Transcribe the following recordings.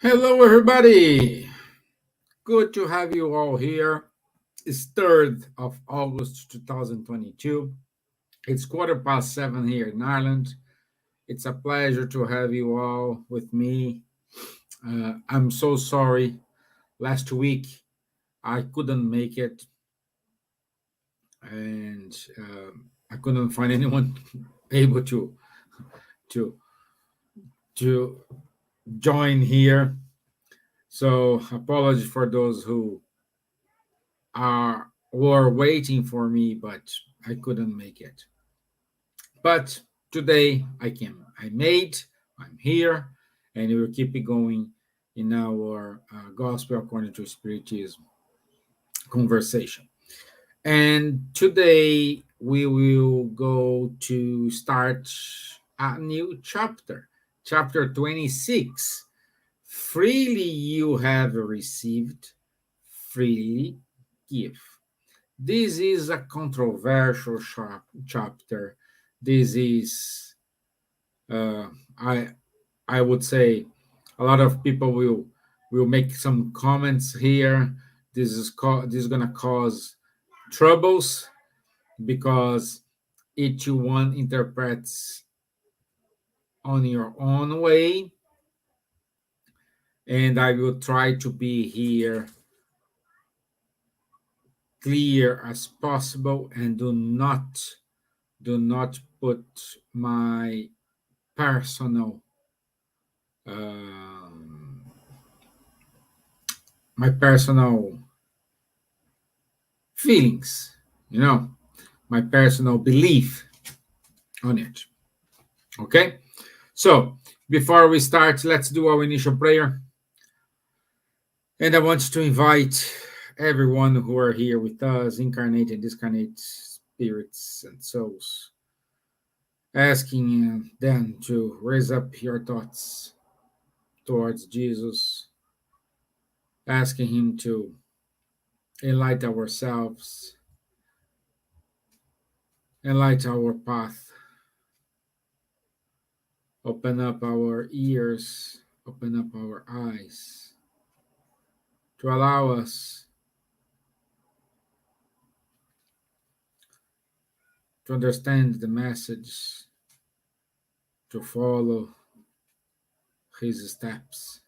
Hello, everybody. Good to have you all here. It's 3rd of August 2022. It's 7:15 here in Ireland. It's a pleasure to have you all with me. I'm so sorry. Last week I couldn't make it, and I couldn't find anyone able to to join here. So apologies for those were waiting for me, but I couldn't make it. But today I can. I'm here, and we will keep it going in our Gospel according to Spiritism conversation. And today we will go to start a new chapter 26. Freely you have received, freely give. This is a controversial chapter. This is, uh, I I would say, a lot of people will make some comments here. This is gonna cause troubles because each one interprets on your own way, and I will try to be here clear as possible and do not put personal um, my personal feelings, my personal belief on it. Okay? So, before we start, let's do our initial prayer. And I want to invite everyone who are here with us, incarnate and discarnate spirits and souls, asking them to raise up your thoughts towards Jesus, asking him to enlighten ourselves, enlighten our path, open up our ears, open up our eyes, to allow us to understand the message, to follow his steps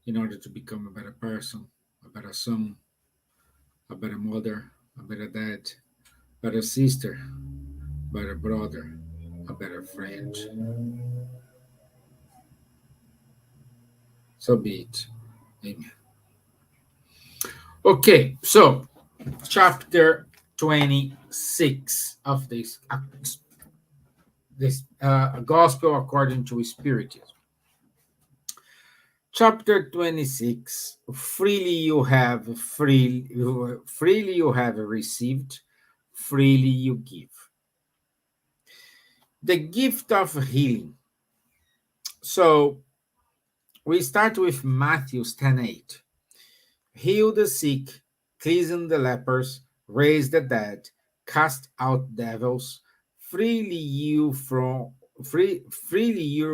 in order to become a better person, a better son, a better mother, a better dad, better sister, better brother, a better friend. So be it. Amen. Okay, so chapter 26 of this gospel according to Spiritism. Chapter 26, freely you have received, freely you give. The gift of healing. So we start with Matthew 10:8. Heal the sick, cleanse the lepers, raise the dead, cast out devils. Freely you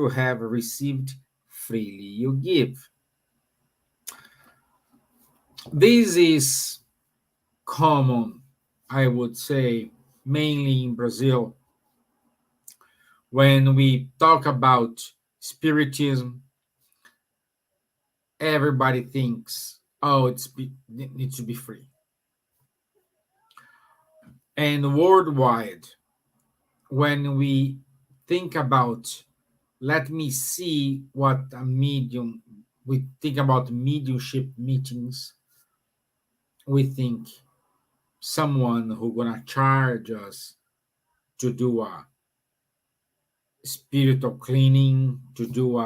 have received, freely you give. This is common, I would say, mainly in Brazil. When we talk about Spiritism, everybody thinks, oh, it needs to be free. And worldwide, when we think about, let me see what a medium, we think about mediumship meetings, we think someone who gonna charge us to do a spiritual cleaning, to do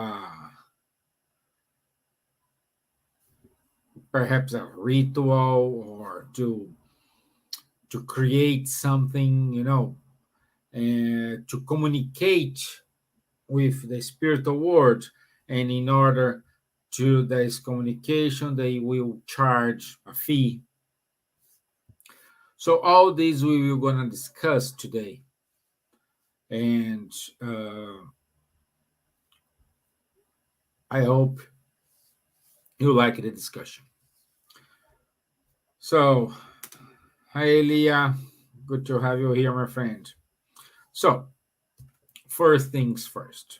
perhaps a ritual, or to create something, to communicate with the spiritual world. And in order to this communication, they will charge a fee. So all these we will gonna discuss today. And I hope you like the discussion. So, hi Leah, good to have you here, my friend. So, first things first.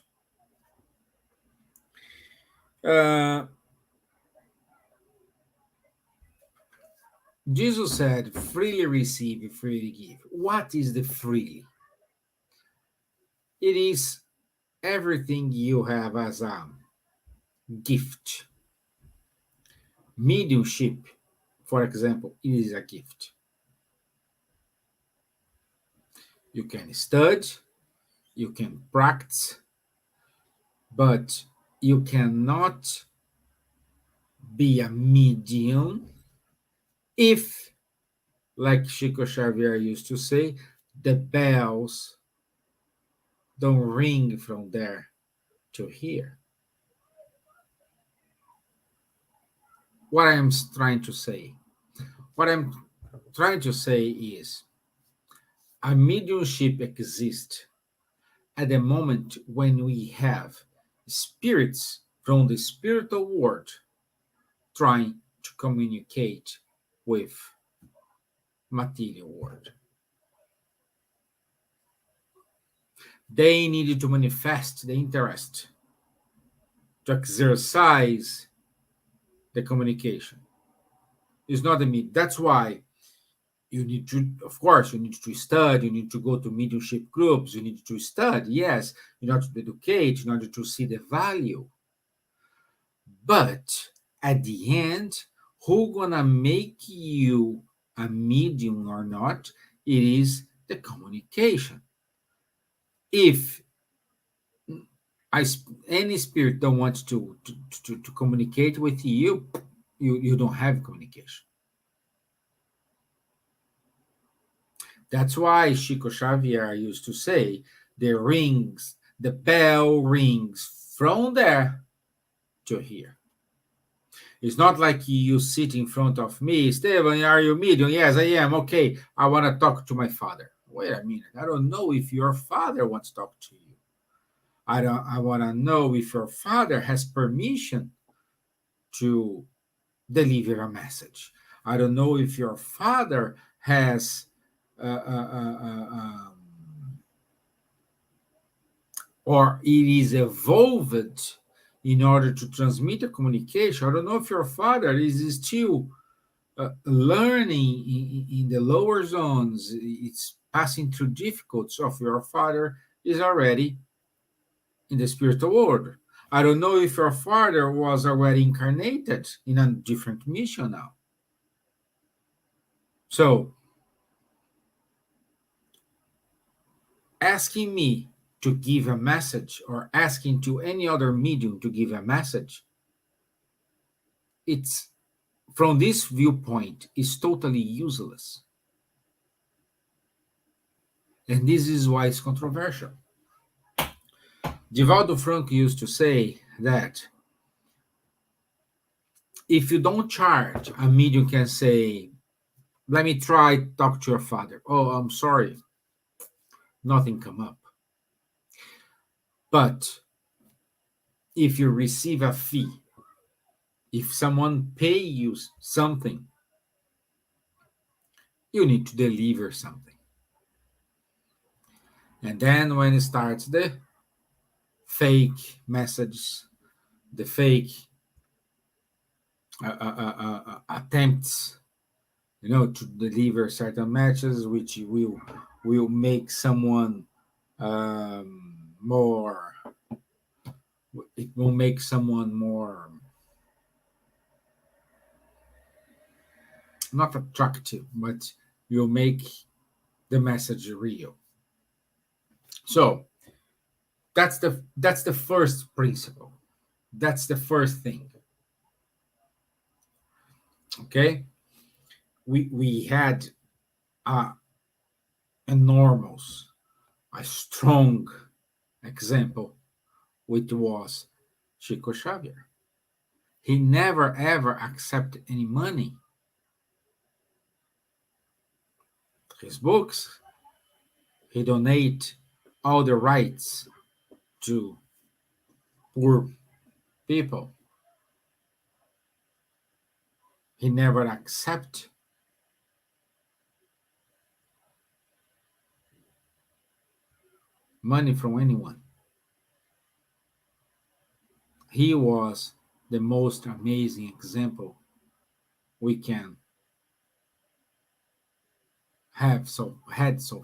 Jesus said, freely receive, freely give. What is the freely? It is everything you have as a gift. Mediumship, for example, it is a gift. You can study, you can practice, but you cannot be a medium if, like Chico Xavier used to say, the bells don't ring from there to here. What I'm trying to say, what I'm trying to say is a mediumship exists at the moment when we have spirits from the spiritual world trying to communicate with material world. They needed to manifest the interest to exercise the communication. It's not a me. That's why you need to, of course, you need to study, you need to go to mediumship groups, you need to study, yes, in order to educate, in order to see the value. But at the end, who gonna make you a medium or not? It is the communication. If any spirit don't want to communicate with you, you don't have communication. That's why Chico Xavier used to say, the bell rings from there to here. It's not like you sit in front of me, Stevan, are you medium? Yes, I am. Okay, I want to talk to my father. Wait a minute. I don't know if your father wants to talk to you. I want to know if your father has permission to deliver a message. I don't know if your father has or it is evolved in order to transmit a communication. I don't know if your father is still learning in the lower zones. It's passing through difficulties of your father is already in the spiritual world. I don't know if your father was already incarnated in a different mission now. So asking me to give a message or asking to any other medium to give a message, it's from this viewpoint is totally useless. And this is why it's controversial. Divaldo Franco used to say that if you don't charge, a medium can say, let me try talk to your father. Oh, I'm sorry. Nothing come up. But if you receive a fee, if someone pay you something, you need to deliver something. And then when it starts the fake message, the fake attempts, to deliver certain matches, which will make someone more. It will make someone more not attractive, but will make the message real. So that's the first principle. That's the first thing. Okay, we had a enormous, a strong example, which was Chico Xavier. He never ever accepted any money. His books, he donate all the rights to poor people. He never accept money from anyone. He was the most amazing example we can had so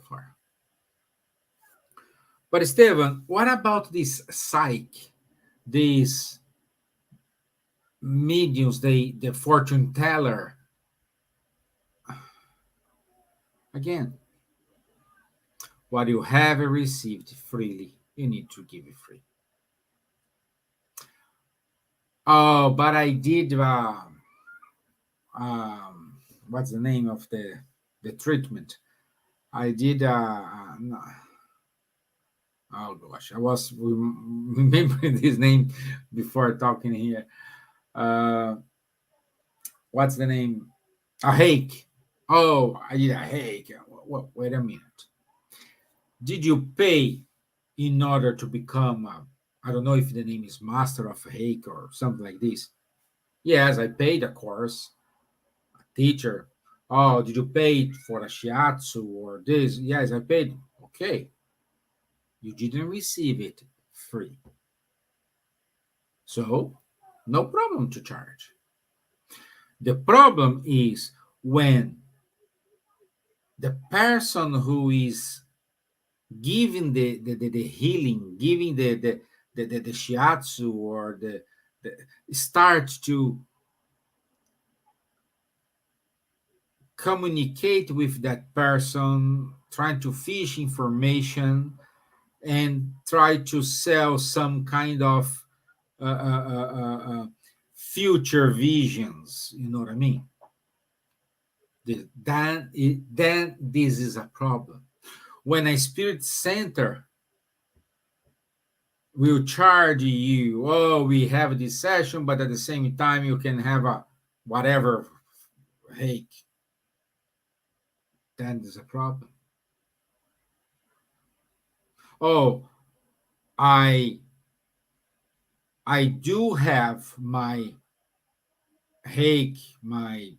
far. But Stevan, what about this psych, these mediums, the fortune teller? Again, what you have received freely, you need to give it free. Oh, but I did. What's the name of the treatment? I did. No, oh gosh, I was remembering this name before talking here. Uh, what's the name? A hake. Oh, I did a hake. Wait a minute. Did you pay in order to become? I don't know if the name is master of hake or something like this. Yes, I paid a course, a teacher. Oh, did you pay for a shiatsu or this? Yes, I paid. Okay, you didn't receive it free. So, no problem to charge. The problem is when the person who is giving the healing, giving the shiatsu or the starts to communicate with that person, trying to fish information and try to sell some kind of future visions. You know what I mean? Then this is a problem. When a spirit center will charge you, oh, we have this session, but at the same time you can have a whatever hake, then there's a problem. Oh, I do have my hake, my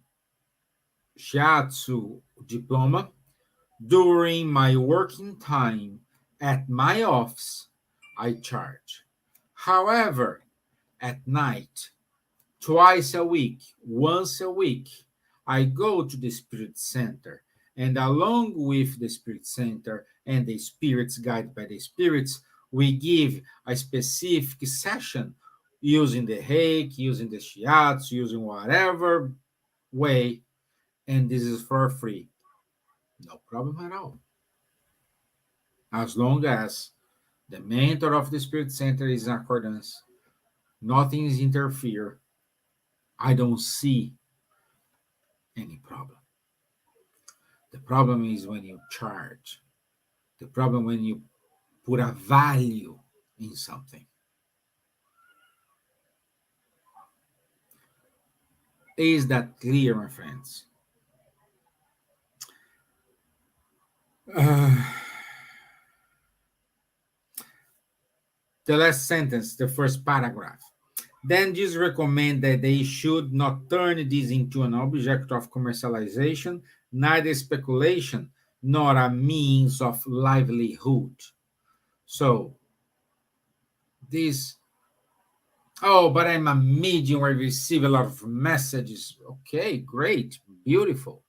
shiatsu diploma during my working time at my office. I charge. However, at night, twice a week, once a week, I go to the Spirit Center. And along with the Spirit Center and the spirits guided by the spirits, we give a specific session using the hake, using the shiatsu, using whatever way, and this is for free. No problem at all. As long as the mentor of the Spirit Center is in accordance, nothing is interfere, I don't see any problem. The problem is when you charge. The problem when you put a value in something. Is that clear, my friends? The last sentence, the first paragraph. Then these recommend that they should not turn this into an object of commercialization, neither speculation, nor a means of livelihood. So, this, oh, but I'm a medium, I receive a lot of messages. Okay, great, beautiful.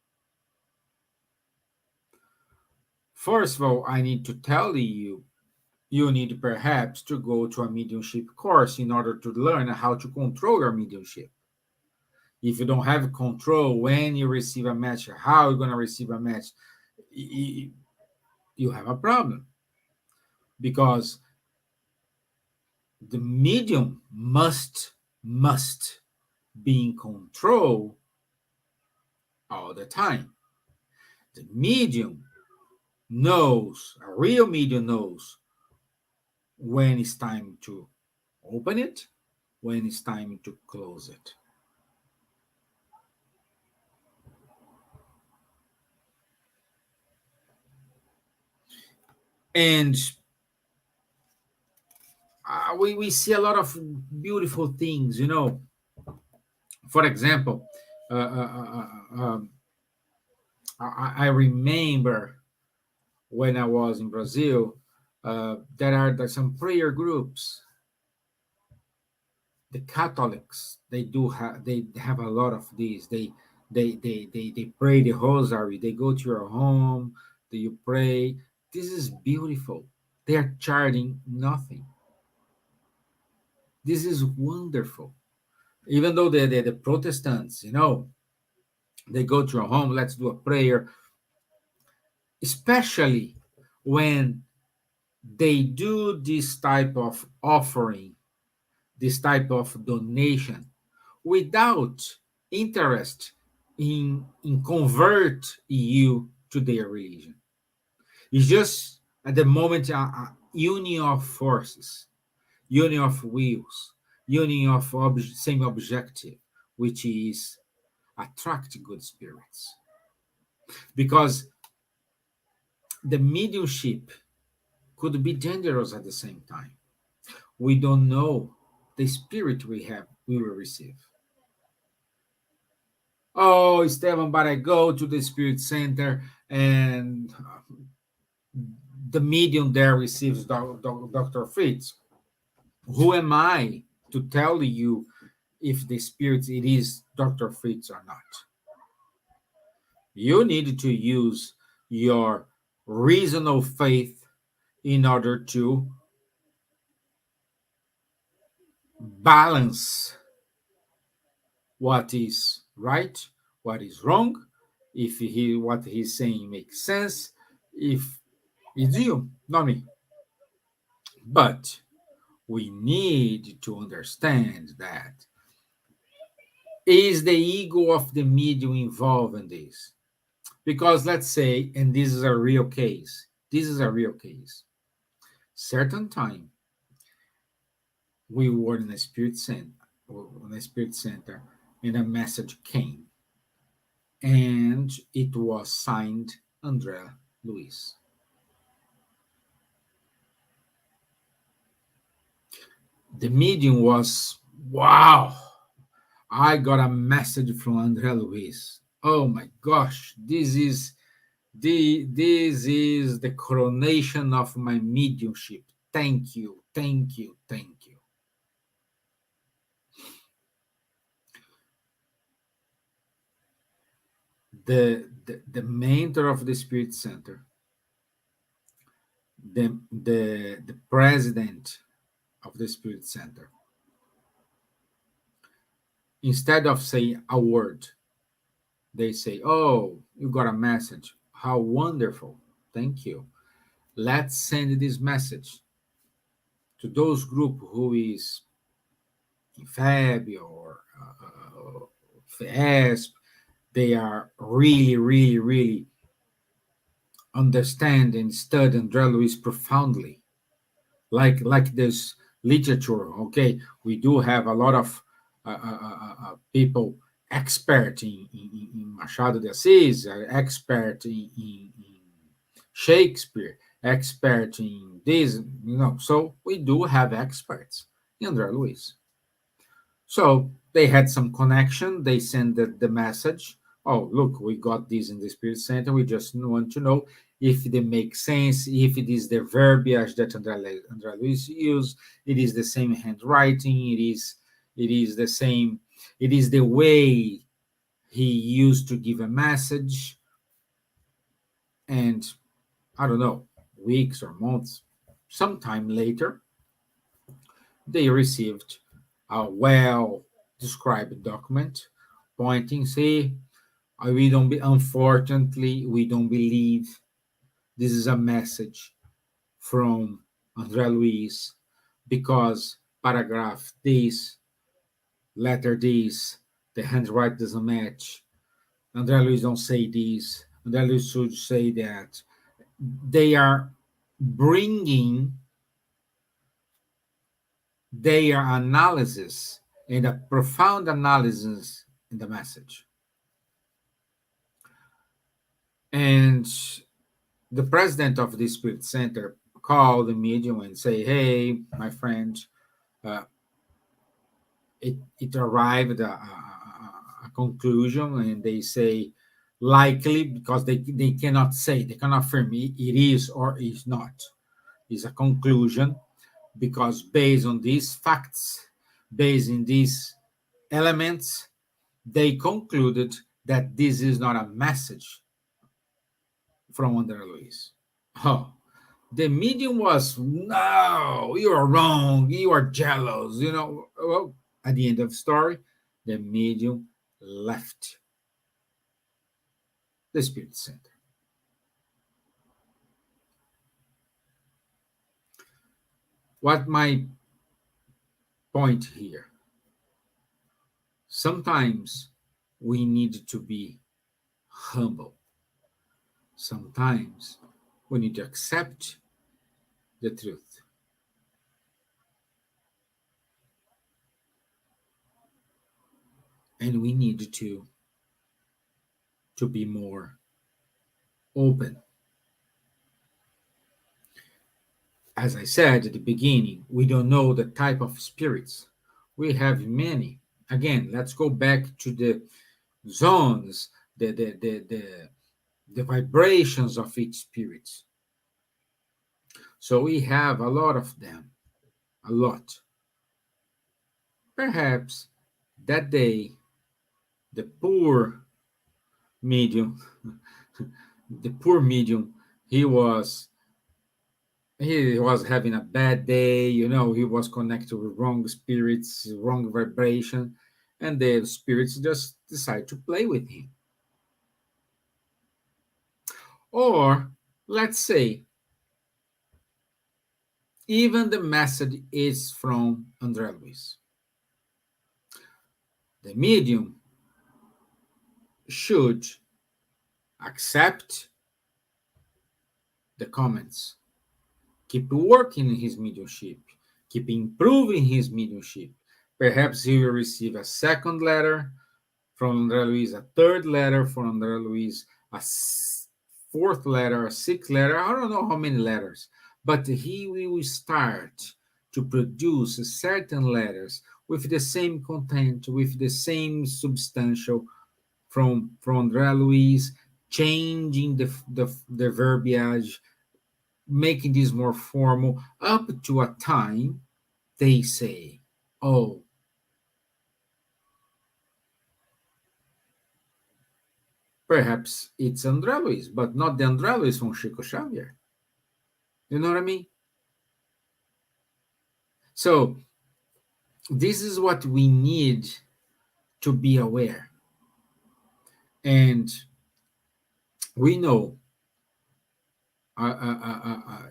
First of all, I need to tell you, you need perhaps to go to a mediumship course in order to learn how to control your mediumship. If you don't have control when you receive a message, how you're going to receive a message, you have a problem. Because the medium must be in control all the time. The medium knows, a real medium knows when it's time to open it, when it's time to close it. And we see a lot of beautiful things, you know. For example, Uh, uh, uh, uh, um, I remember when I was in Brazil, there some prayer groups. The Catholics, they have a lot of these. They pray the rosary. They go to your home. Do you pray? This is beautiful. They are charging nothing. This is wonderful. Even though they're the Protestants, they go to your home. Let's do a prayer, especially when they do this type of offering, this type of donation without interest in convert you to their religion. It's just at the moment a union of forces, union of wills, union of same objective, which is attract good spirits. Because the mediumship could be dangerous at the same time. We don't know the spirit we will receive. Oh, Stevan, but I go to the spirit center and the medium there receives Dr. Fritz. Who am I to tell you if the spirit it is Dr. Fritz or not? You need to use your reason of faith in order to balance what is right, what is wrong, if what he's saying makes sense, if it's you, not me. But we need to understand that is the ego of the medium involved in this? Because let's say, and this is a real case, certain time we were in a spirit center, and a message came, and it was signed Andrea Luis. The medium was, wow, I got a message from Andrea Luis. Oh my gosh, this is the coronation of my mediumship. Thank you, thank you, thank you. The mentor of the Spirit Center, the president of the Spirit Center, instead of saying a word, they say, "Oh, you got a message. How wonderful! Thank you. Let's send this message to those group who is in FAB or FASP. They are really, really, really understand and study André Luis profoundly, like this literature. Okay, we do have a lot of people expert in Machado de Assis, expert in Shakespeare, expert in this. So we do have experts in André Luis. So they had some connection. They sent the message. Oh, look, we got this in the Spirit Center. We just want to know if they make sense, if it is the verbiage that André Luis used, it is the same handwriting, it is the same, it is the way he used to give a message. And I don't know, weeks or months, sometime later, they received a well described document pointing, see, we don't be, unfortunately, we don't believe this is a message from André Luis because paragraph this, letter this, the handwriting doesn't match. André Luis don't say this. André Luis should say that. They are bringing their analysis and a profound analysis in the message. And the president of the Spirit Center called the medium and say, "Hey, my friend, it arrived a conclusion, and they say likely because they cannot say, they cannot affirm it is or is not. It's a conclusion because based on these facts, based on these elements, they concluded that this is not a message from André Luiz. Oh, the medium was, no, you are wrong, you are jealous, Well, at the end of the story, the medium left the spirit center. What my point here? Sometimes we need to be humble. Sometimes we need to accept the truth. And we need to be more open. As I said at the beginning, we don't know the type of spirits. We have many. Again, let's go back to the zones, the vibrations of each spirit. So we have a lot of them, a lot. Perhaps that day, the poor medium, the poor medium, he was having a bad day, he was connected with wrong spirits, wrong vibration, and the spirits just decide to play with him. Or let's say even the message is from André Luiz. The medium should accept the comments, keep working in his mediumship, keep improving his mediumship. Perhaps he will receive a second letter from André Luiz, a third letter from André Luiz, a fourth letter, a sixth letter. I don't know how many letters, but he will start to produce certain letters with the same content, with the same substantial from André Luiz, changing the verbiage, making this more formal, up to a time they say, oh, perhaps it's André Luiz, but not the André Luiz from Chico Xavier. You know what I mean? So this is what we need to be aware. And we know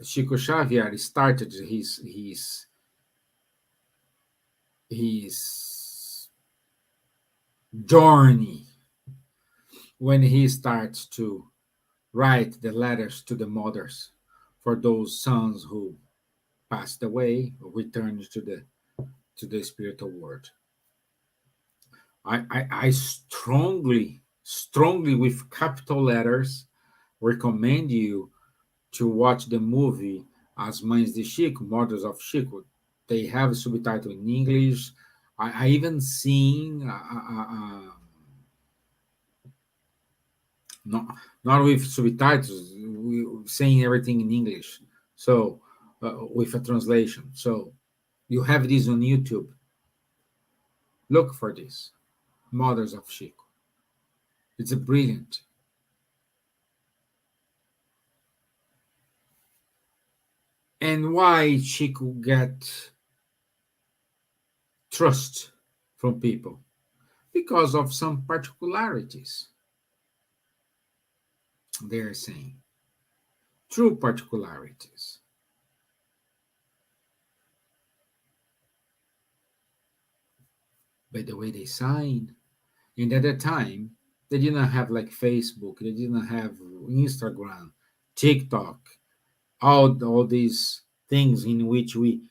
Chico Xavier started his journey when he starts to write the letters to the mothers for those sons who passed away or returned to the spiritual world. I strongly with capital letters recommend you to watch the movie As Mães de Chico, Mothers of Chico. They have subtitle in English. I even seen not with subtitles, saying everything in English. So with a translation. So you have this on YouTube. Look for this, Mothers of Chico. It's a brilliant. And why Chico get trust from people? Because of some particularities. They're saying true particularities. By the way they sign. And at that time, they didn't have like Facebook, they didn't have Instagram, TikTok, all these things in which we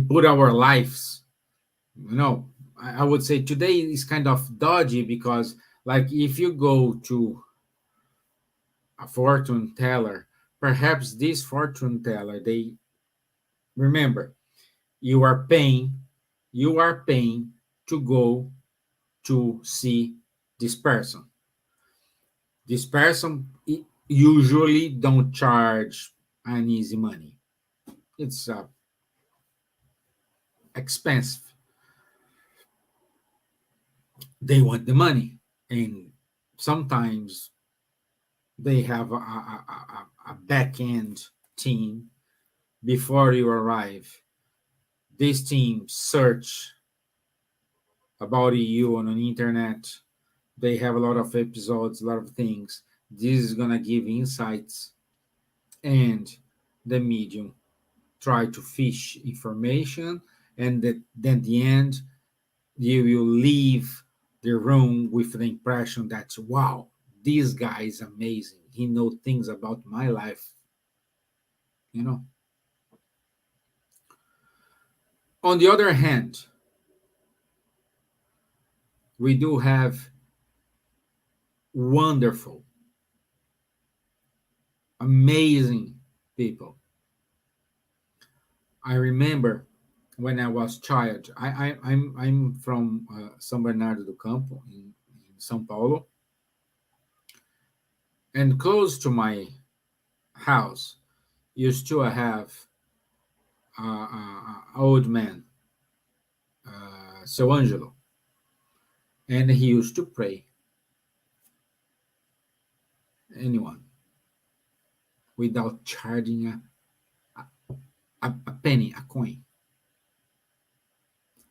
put our lives. I would say today is kind of dodgy because, like, if you go to a fortune teller, perhaps this fortune teller, they remember you are paying to go to see this person. This person usually don't charge an easy money. It's expensive. They want the money, and sometimes they have a back end team before you arrive. This team search about you on the internet. They have a lot of episodes, a lot of things. This is gonna give insights, and the medium try to fish information, and then at the end you will leave the room with the impression that wow, this guy is amazing. He knows things about my life. You know. On the other hand, we do have wonderful, amazing people. I remember when I was child. I'm from São Bernardo do Campo in São Paulo, and close to my house used to have old man, Seu Angelo, and he used to pray anyone without charging a penny, a coin.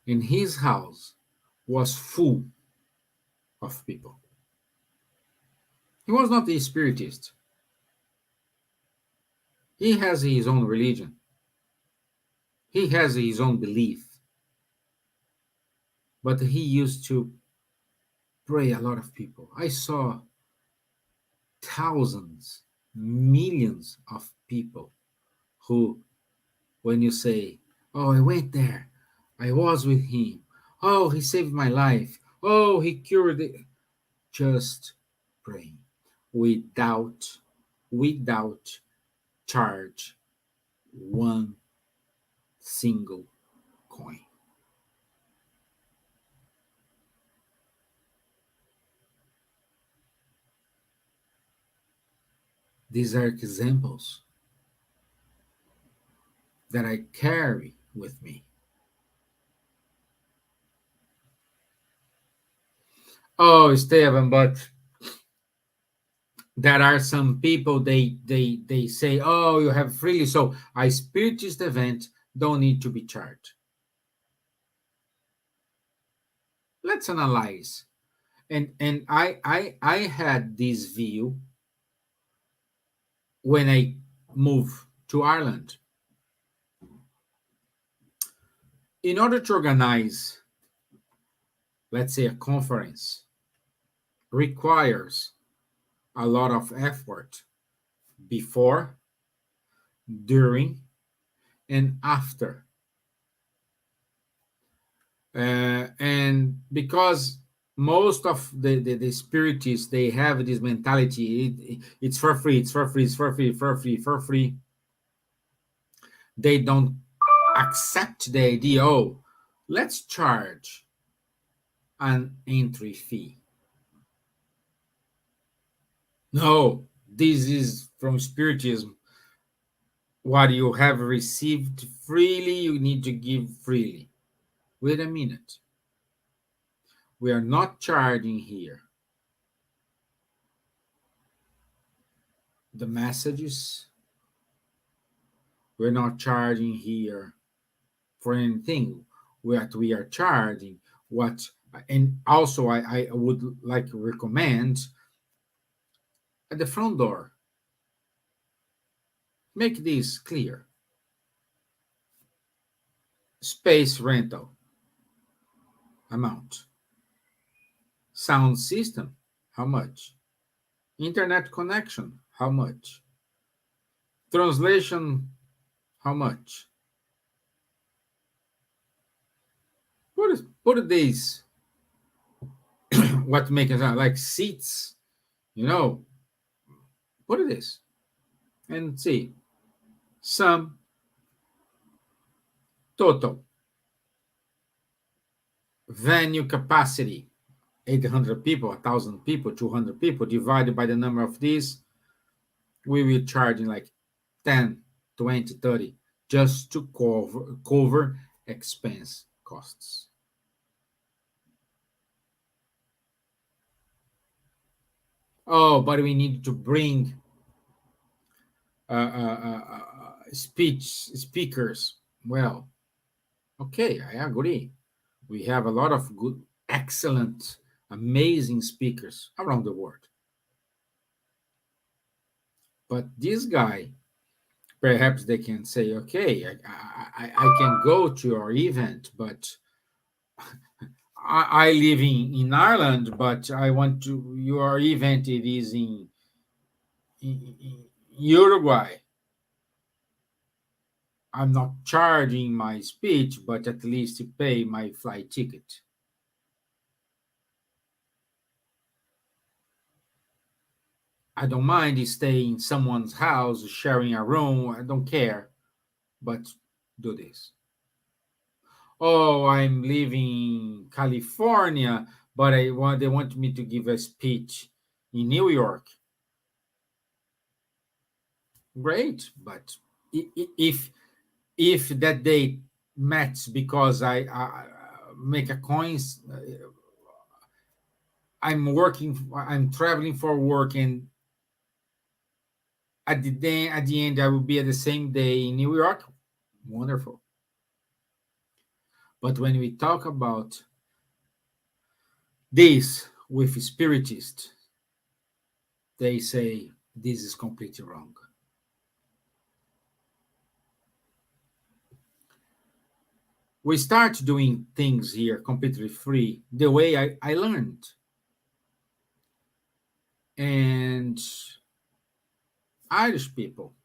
And his house was full of people. He was not a spiritist. He has his own religion. He has his own belief. But he used to pray a lot of people. I saw thousands, millions of people who, when you say, oh, I went there, I was with him, oh, he saved my life, oh, he cured it, just praying without charge one single coin. These are examples that I carry with me. Oh, Stevan, but there are some people they say, oh, you have freely, so a spiritist event don't need to be charged. Let's analyze. And I had this view when I moved to Ireland. In order to organize, let's say, a conference, requires a lot of effort before, during, and after. And because most of the spiritists, they have this mentality, it's for free, it's for free, it's for free, for free, for free. They don't accept the idea, oh, let's charge an entry fee. No, this is from Spiritism. What you have received freely, you need to give freely. Wait a minute. We are not charging here the messages. We're not charging here for anything. What we are charging, what, and also I would like to recommend at the front door, make this clear. Space rental amount. Sound system, how much? Internet connection, how much? Translation, how much? Put these, what make it sound like seats, put this and see. Sum total venue capacity, 800 people, 1,000 people, 200 people, divided by the number of these, we will charge in like 10, 20, 30, just to cover expense costs. Oh, but we need to bring speakers. Well, okay, I agree. We have a lot of good, excellent, amazing speakers around the world. But this guy, perhaps they can say, okay, I can go to your event, but I live in Ireland, but I want to, your event, it is in Uruguay. I'm not charging my speech, but at least you pay my flight ticket. I don't mind staying in someone's house, sharing a room. I don't care, but do this. Oh, I'm living in California, but they want me to give a speech in New York. Great, but if that day match because I make a coins, I'm traveling for work, and at the end I will be at the same day in New York. Wonderful. But when we talk about this with spiritists, they say this is completely wrong. We start doing things here completely free, the way I learned. And Irish people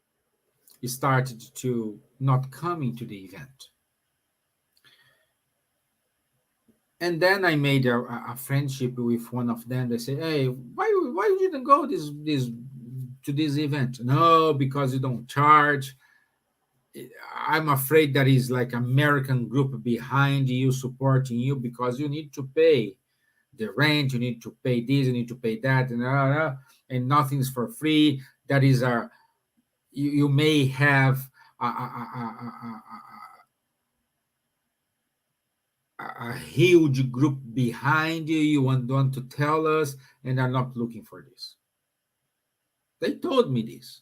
started to not coming to the event. And then I made a friendship with one of them. They say, "Hey, why you didn't go this to this event?" No, because you don't charge. I'm afraid that is like American group behind you supporting you because you need to pay the rent, you need to pay this, you need to pay that, and nothing's for free. That is you may have a huge group behind you. You want to tell us, and are not looking for this. They told me this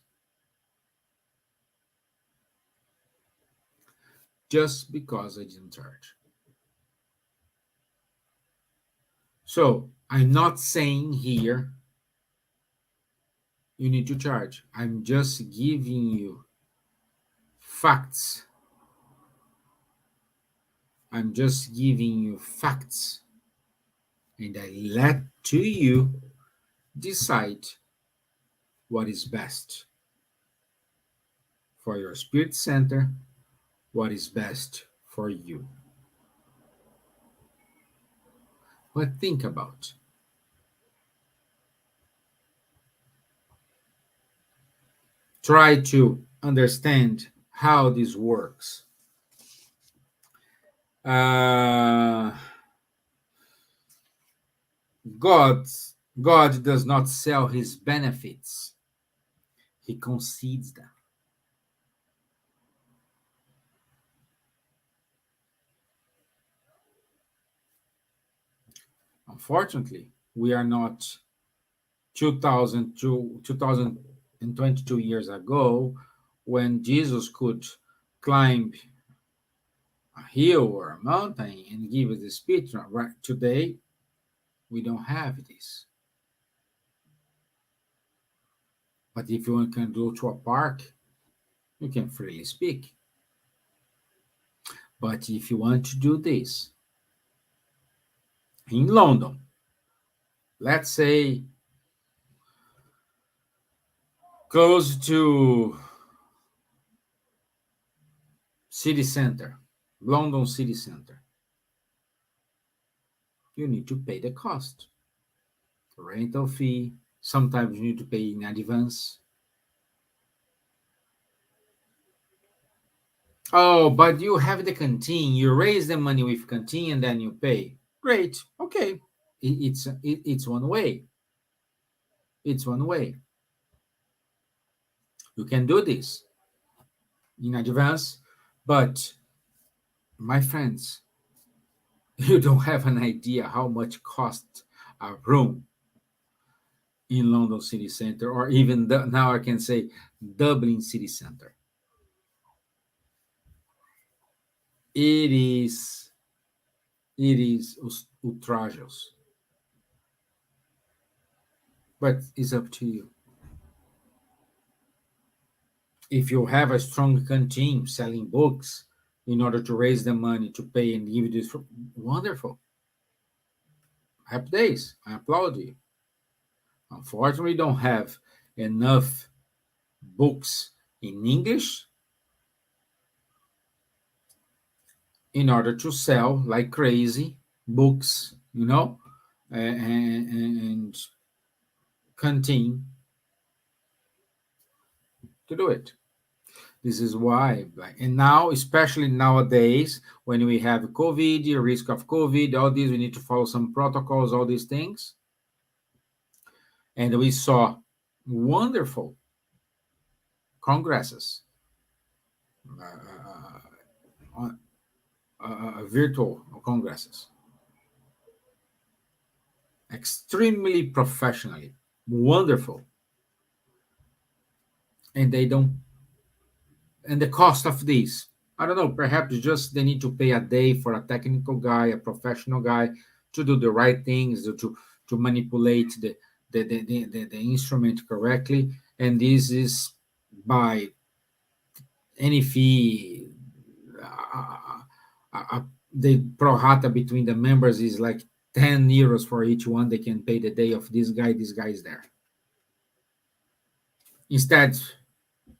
just because I didn't charge. So I'm not saying here you need to charge. I'm just giving you facts. I'm just giving you facts. And I let to you decide what is best for your spirit center, what is best for you. But think about, try to understand how this works. Uh, God, God does not sell his benefits; he concedes them. Unfortunately, we are not 2022 years ago when Jesus could climb a hill or a mountain and give us a speech. Right today, we don't have this. But if you can go to a park, you can freely speak. But if you want to do this in London, let's say close to city center, London city center, you need to pay the cost, rental fee. Sometimes you need to pay in advance. Oh, but you have the canteen. You raise the money with canteen and then you pay. Great. Okay. It's one way. It's one way. You can do this in advance, but my friends, you don't have an idea how much costs a room in London city center, or even now I can say Dublin city center. It is outrageous, but it's up to you. If you have a strong team selling books in order to raise the money to pay and give you this, wonderful. Happy days. I applaud you. Unfortunately, we don't have enough books in English in order to sell like crazy books, and continue to do it. This is why, and now, especially nowadays, when we have COVID, the risk of COVID, all these, we need to follow some protocols, all these things. And we saw wonderful congresses, virtual congresses, extremely professionally, wonderful. And they don't, and the cost of these, I don't know, perhaps just they need to pay a day for a technical guy, a professional guy, to do the right things, to manipulate the instrument correctly. And this is by any fee. The pro rata between the members is like 10 euros for each one. They can pay the day of this guy is there. Instead,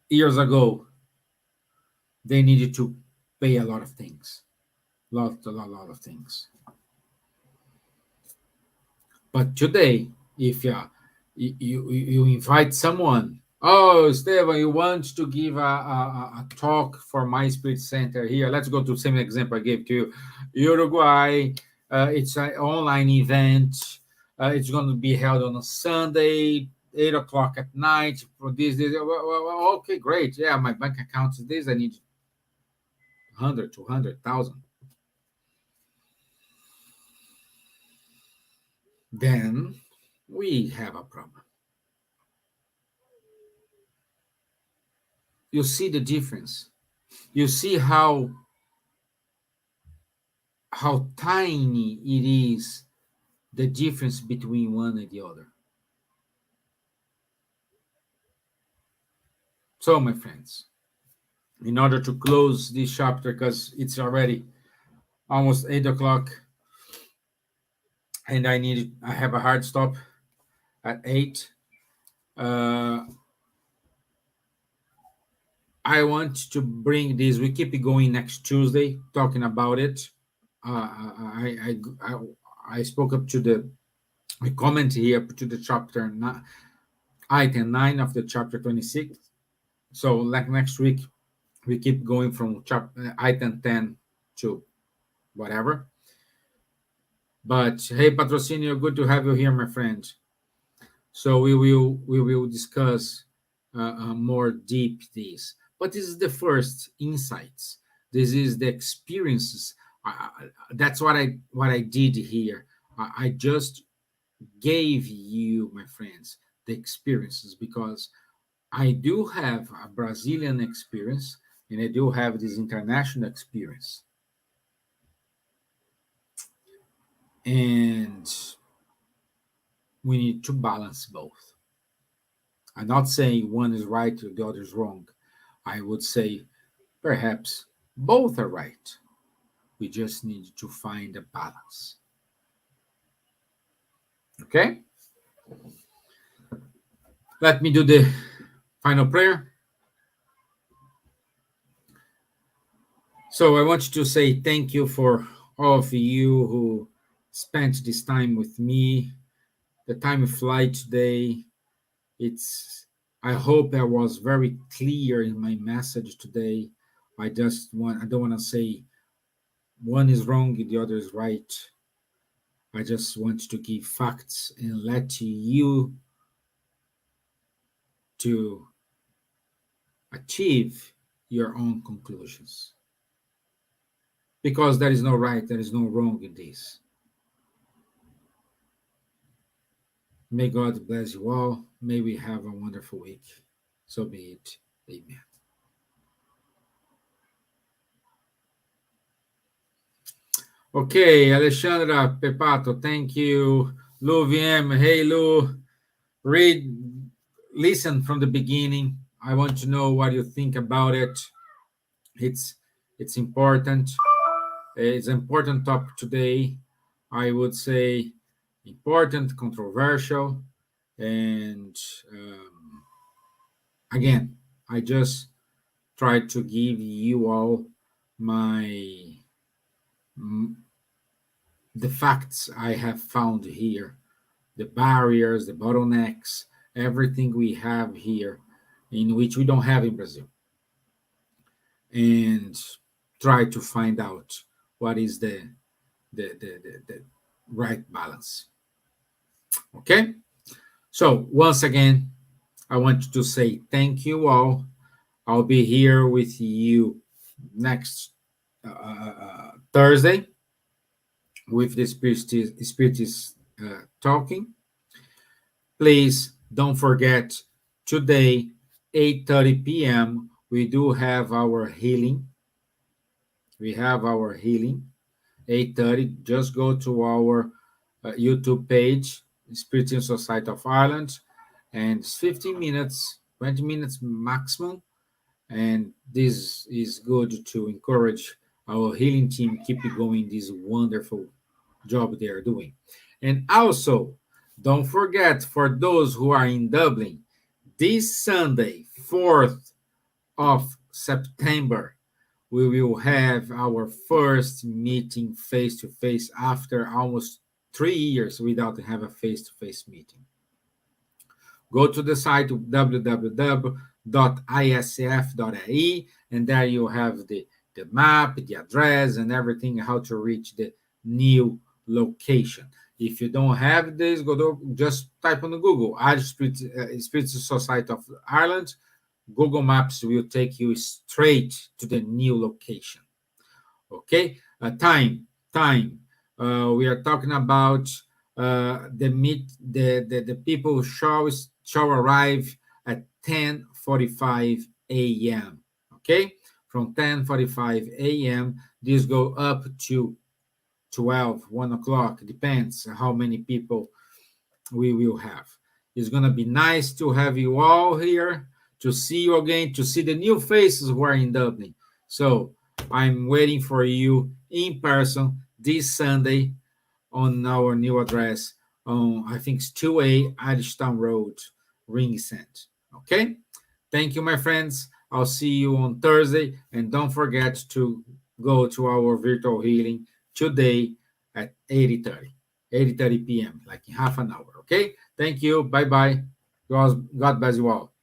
years ago, they needed to pay a lot of things. Lot of things. But today, if you invite someone, oh, Stevan, you want to give a talk for my spirit center here? Let's go to the same example I gave to you. Uruguay, it's an online event. It's going to be held on a Sunday, 8 o'clock at night. For this. Well, okay, great. Yeah, my bank account is this. I need 100, 200,000. Then we have a problem. You see the difference. You see how tiny it is, the difference between one and the other. So, my friends, in order to close this chapter, because it's already almost 8 o'clock, and I have a hard stop at 8. I want to bring this. We keep it going next Tuesday, talking about it. I spoke up to the comment here to the chapter item 9 of the chapter 26. So like next week, we keep going from item 10 to whatever. But hey, Patrocinio, good to have you here, my friend. So we will discuss more deep this. But this is the first insights. This is the experiences. That's what I did here. I just gave you, my friends, the experiences, because I do have a Brazilian experience and I do have this international experience. And we need to balance both. I'm not saying one is right or the other is wrong. I would say perhaps both are right. We just need to find a balance. Okay? Let me do the final prayer. So I want to say thank you for all of you who spent this time with me. The time flight today. I hope I was very clear in my message today. I don't want to say one is wrong and the other is right. I just want to give facts and let you to achieve your own conclusions. Because there is no right, there is no wrong in this. May God bless you all. May we have a wonderful week. So be it. Amen. Okay, Alexandra Pepato, thank you. Lou VM, hey Lou. Listen from the beginning. I want to know what you think about it. It's important. It's an important topic today. I would say important, controversial, and again, I just try to give you all the facts I have found here, the barriers, the bottlenecks, everything we have here, in which we don't have in Brazil, and try to find out what is the right balance. Okay? So, once again, I want to say thank you all. I'll be here with you next Thursday with the Spiritist talking. Please don't forget, today, 8:30 p.m., we do have our healing. We have our healing, 8:30. Just go to our YouTube page, Spiritism Society of Ireland, and it's 15 minutes, 20 minutes maximum. And this is good to encourage our healing team keep going this wonderful job they are doing. And also, don't forget, for those who are in Dublin, this Sunday, 4th of September, we will have our first meeting face to face after almost 3 years without having a face to face meeting. Go to the site www.isf.ie, and there you have the map, the address, and everything, how to reach the new location. If you don't have this, just type on Google, Irish Spirit Society of Ireland. Google Maps will take you straight to the new location. Okay, time. We are talking about the people shall arrive at 10:45 a.m. Okay, from 10:45 a.m. this go up to 1 o'clock. Depends how many people we will have. It's gonna be nice to have you all here, to see you again, to see the new faces who are in Dublin. So I'm waiting for you in person this Sunday on our new address on, I think it's 2A Irishtown Road, Ringsend. Okay? Thank you, my friends. I'll see you on Thursday. And don't forget to go to our virtual healing today at 8:30 p.m., like in half an hour. Okay? Thank you. Bye-bye. God bless you all.